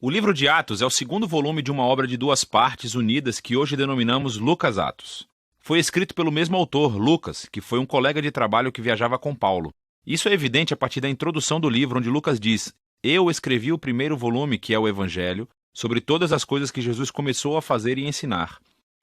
O livro de Atos é o segundo volume de uma obra de duas partes unidas que hoje denominamos Lucas Atos. Foi escrito pelo mesmo autor, Lucas, que foi um colega de trabalho que viajava com Paulo. Isso é evidente a partir da introdução do livro, onde Lucas diz: Eu escrevi o primeiro volume, que é o Evangelho, sobre todas as coisas que Jesus começou a fazer e ensinar.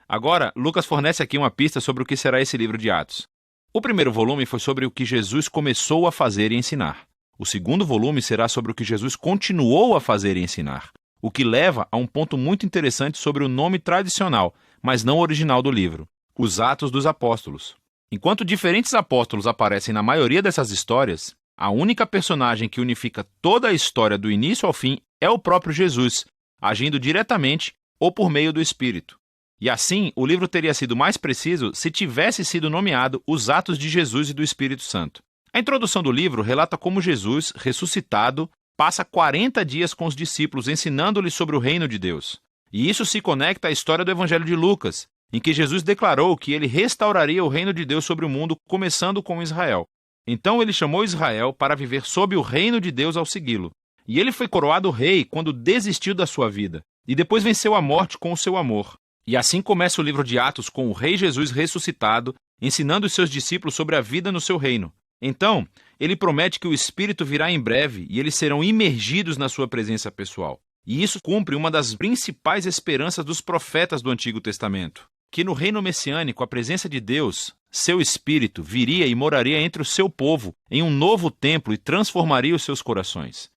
Agora, Lucas fornece aqui uma pista sobre o que será esse livro de Atos. O primeiro volume foi sobre o que Jesus começou a fazer e ensinar. O segundo volume será sobre o que Jesus continuou a fazer e ensinar, o que leva a um ponto muito interessante sobre o nome tradicional, mas não original do livro: os Atos dos Apóstolos. Enquanto diferentes apóstolos aparecem na maioria dessas histórias, a única personagem que unifica toda a história do início ao fim é o próprio Jesus, agindo diretamente ou por meio do Espírito. E assim, o livro teria sido mais preciso se tivesse sido nomeado Os Atos de Jesus e do Espírito Santo. A introdução do livro relata como Jesus, ressuscitado, passa 40 dias com os discípulos ensinando-lhes sobre o reino de Deus. E isso se conecta à história do Evangelho de Lucas, em que Jesus declarou que ele restauraria o reino de Deus sobre o mundo, começando com Israel. Então ele chamou Israel para viver sob o reino de Deus ao segui-lo. E ele foi coroado rei quando desistiu da sua vida, e depois venceu a morte com o seu amor. E assim começa o livro de Atos com o rei Jesus ressuscitado, ensinando os seus discípulos sobre a vida no seu reino. Então, ele promete que o Espírito virá em breve e eles serão imergidos na sua presença pessoal. E isso cumpre uma das principais esperanças dos profetas do Antigo Testamento, que no reino messiânico a presença de Deus, seu Espírito, viria e moraria entre o seu povo em um novo templo e transformaria os seus corações.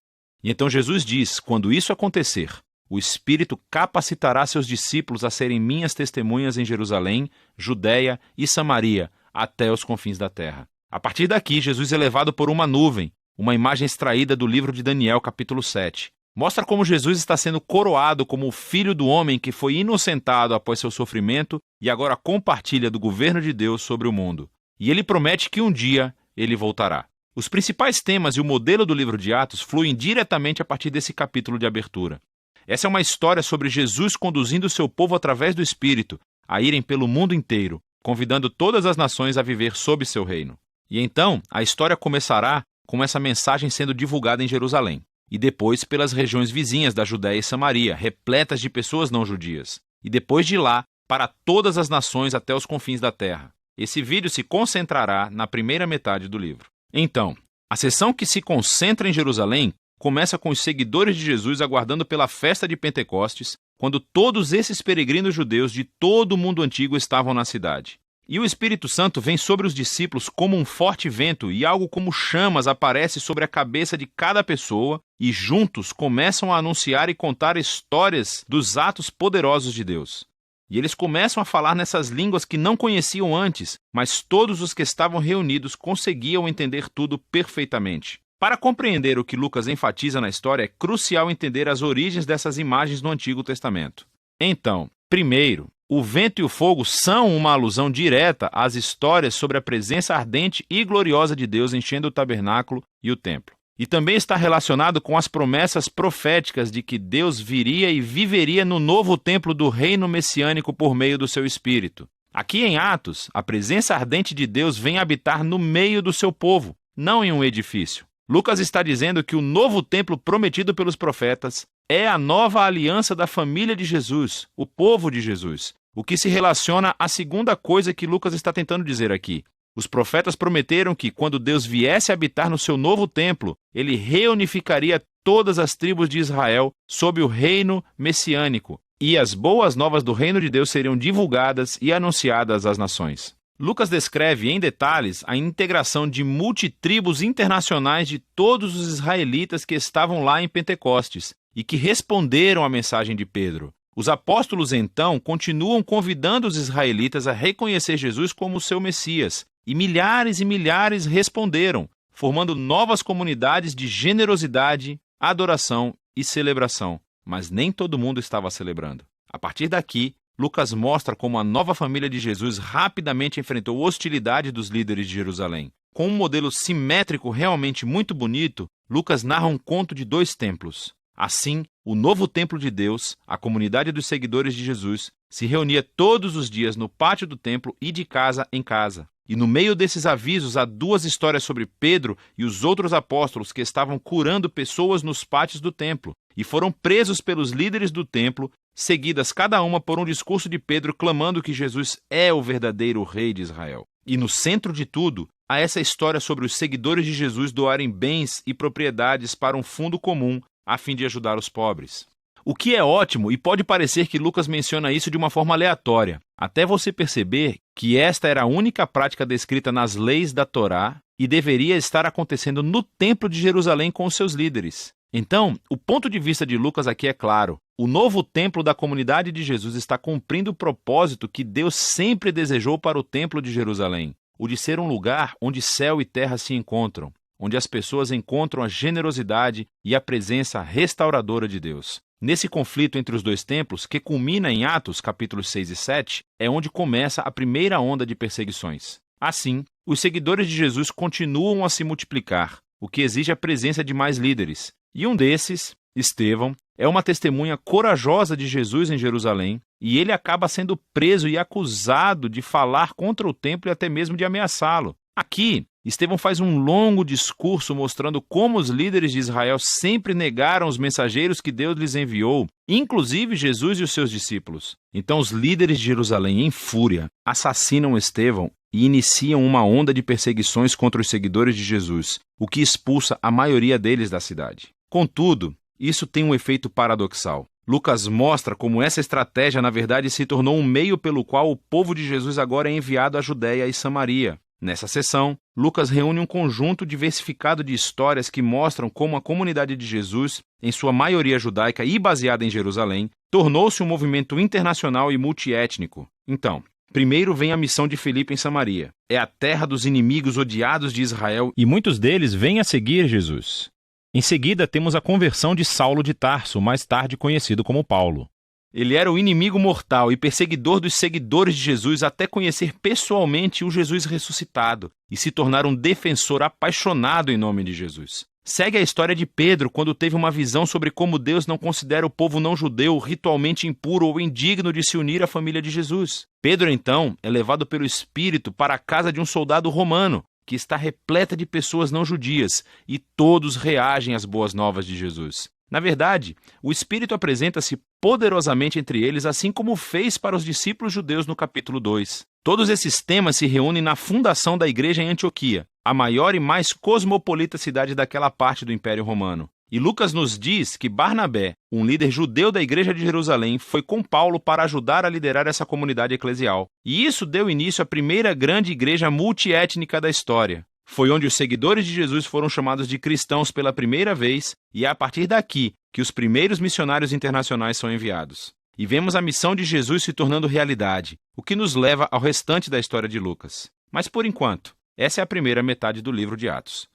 E então Jesus diz: quando isso acontecer, o Espírito capacitará seus discípulos a serem minhas testemunhas em Jerusalém, Judeia e Samaria, até os confins da terra. A partir daqui, Jesus é levado por uma nuvem, uma imagem extraída do livro de Daniel, capítulo 7. Mostra como Jesus está sendo coroado como o Filho do Homem que foi inocentado após seu sofrimento e agora compartilha do governo de Deus sobre o mundo. E ele promete que um dia ele voltará. Os principais temas e o modelo do livro de Atos fluem diretamente a partir desse capítulo de abertura. Essa é uma história sobre Jesus conduzindo o seu povo através do Espírito a irem pelo mundo inteiro, convidando todas as nações a viver sob seu reino. E então, a história começará com essa mensagem sendo divulgada em Jerusalém, e depois pelas regiões vizinhas da Judéia e Samaria, repletas de pessoas não judias, e depois de lá, para todas as nações até os confins da terra. Esse vídeo se concentrará na primeira metade do livro. Então, a sessão que se concentra em Jerusalém começa com os seguidores de Jesus aguardando pela festa de Pentecostes, quando todos esses peregrinos judeus de todo o mundo antigo estavam na cidade. E o Espírito Santo vem sobre os discípulos como um forte vento e algo como chamas aparece sobre a cabeça de cada pessoa e juntos começam a anunciar e contar histórias dos atos poderosos de Deus. E eles começam a falar nessas línguas que não conheciam antes, mas todos os que estavam reunidos conseguiam entender tudo perfeitamente. Para compreender o que Lucas enfatiza na história, é crucial entender as origens dessas imagens no Antigo Testamento. Então, primeiro, o vento e o fogo são uma alusão direta às histórias sobre a presença ardente e gloriosa de Deus enchendo o tabernáculo e o templo. E também está relacionado com as promessas proféticas de que Deus viria e viveria no novo templo do reino messiânico por meio do seu Espírito. Aqui em Atos, a presença ardente de Deus vem habitar no meio do seu povo, não em um edifício. Lucas está dizendo que o novo templo prometido pelos profetas é a nova aliança da família de Jesus, o povo de Jesus, o que se relaciona à segunda coisa que Lucas está tentando dizer aqui. Os profetas prometeram que, quando Deus viesse habitar no seu novo templo, ele reunificaria todas as tribos de Israel sob o reino messiânico, e as boas novas do reino de Deus seriam divulgadas e anunciadas às nações. Lucas descreve em detalhes a integração de multitribos internacionais de todos os israelitas que estavam lá em Pentecostes e que responderam à mensagem de Pedro. Os apóstolos, então, continuam convidando os israelitas a reconhecer Jesus como seu Messias, e milhares responderam, formando novas comunidades de generosidade, adoração e celebração. Mas nem todo mundo estava celebrando. A partir daqui, Lucas mostra como a nova família de Jesus rapidamente enfrentou hostilidade dos líderes de Jerusalém. Com um modelo simétrico realmente muito bonito, Lucas narra um conto de 2 templos. Assim, o novo templo de Deus, a comunidade dos seguidores de Jesus, se reunia todos os dias no pátio do templo e de casa em casa. E no meio desses avisos há duas histórias sobre Pedro e os outros apóstolos que estavam curando pessoas nos pátios do templo e foram presos pelos líderes do templo, seguidas cada uma por um discurso de Pedro clamando que Jesus é o verdadeiro rei de Israel. E no centro de tudo, há essa história sobre os seguidores de Jesus doarem bens e propriedades para um fundo comum a fim de ajudar os pobres. O que é ótimo, e pode parecer que Lucas menciona isso de uma forma aleatória, até você perceber que esta era a única prática descrita nas leis da Torá e deveria estar acontecendo no Templo de Jerusalém com os seus líderes. Então, o ponto de vista de Lucas aqui é claro. O novo templo da comunidade de Jesus está cumprindo o propósito que Deus sempre desejou para o Templo de Jerusalém, o de ser um lugar onde céu e terra se encontram, onde as pessoas encontram a generosidade e a presença restauradora de Deus. Nesse conflito entre os dois templos, que culmina em Atos, capítulos 6 e 7, é onde começa a primeira onda de perseguições. Assim, os seguidores de Jesus continuam a se multiplicar, o que exige a presença de mais líderes. E um desses, Estevão, é uma testemunha corajosa de Jesus em Jerusalém, e ele acaba sendo preso e acusado de falar contra o templo e até mesmo de ameaçá-lo. Aqui, Estevão faz um longo discurso mostrando como os líderes de Israel sempre negaram os mensageiros que Deus lhes enviou, inclusive Jesus e os seus discípulos. Então os líderes de Jerusalém, em fúria, assassinam Estevão e iniciam uma onda de perseguições contra os seguidores de Jesus, o que expulsa a maioria deles da cidade. Contudo, isso tem um efeito paradoxal. Lucas mostra como essa estratégia, na verdade, se tornou um meio pelo qual o povo de Jesus agora é enviado à Judéia e Samaria. Nessa sessão, Lucas reúne um conjunto diversificado de histórias que mostram como a comunidade de Jesus, em sua maioria judaica e baseada em Jerusalém, tornou-se um movimento internacional e multiétnico. Então, primeiro vem a missão de Filipe em Samaria. É a terra dos inimigos odiados de Israel e muitos deles vêm a seguir Jesus. Em seguida, temos a conversão de Saulo de Tarso, mais tarde conhecido como Paulo. Ele era o inimigo mortal e perseguidor dos seguidores de Jesus até conhecer pessoalmente o Jesus ressuscitado e se tornar um defensor apaixonado em nome de Jesus. Segue a história de Pedro quando teve uma visão sobre como Deus não considera o povo não-judeu ritualmente impuro ou indigno de se unir à família de Jesus. Pedro, então, é levado pelo Espírito para a casa de um soldado romano, que está repleta de pessoas não-judias, e todos reagem às boas novas de Jesus. Na verdade, o Espírito apresenta-se poderosamente entre eles, assim como fez para os discípulos judeus no capítulo 2. Todos esses temas se reúnem na fundação da igreja em Antioquia, a maior e mais cosmopolita cidade daquela parte do Império Romano. E Lucas nos diz que Barnabé, um líder judeu da igreja de Jerusalém, foi com Paulo para ajudar a liderar essa comunidade eclesial. E isso deu início à primeira grande igreja multiétnica da história. Foi onde os seguidores de Jesus foram chamados de cristãos pela primeira vez, e é a partir daqui que os primeiros missionários internacionais são enviados. E vemos a missão de Jesus se tornando realidade, o que nos leva ao restante da história de Lucas. Mas por enquanto, essa é a primeira metade do livro de Atos.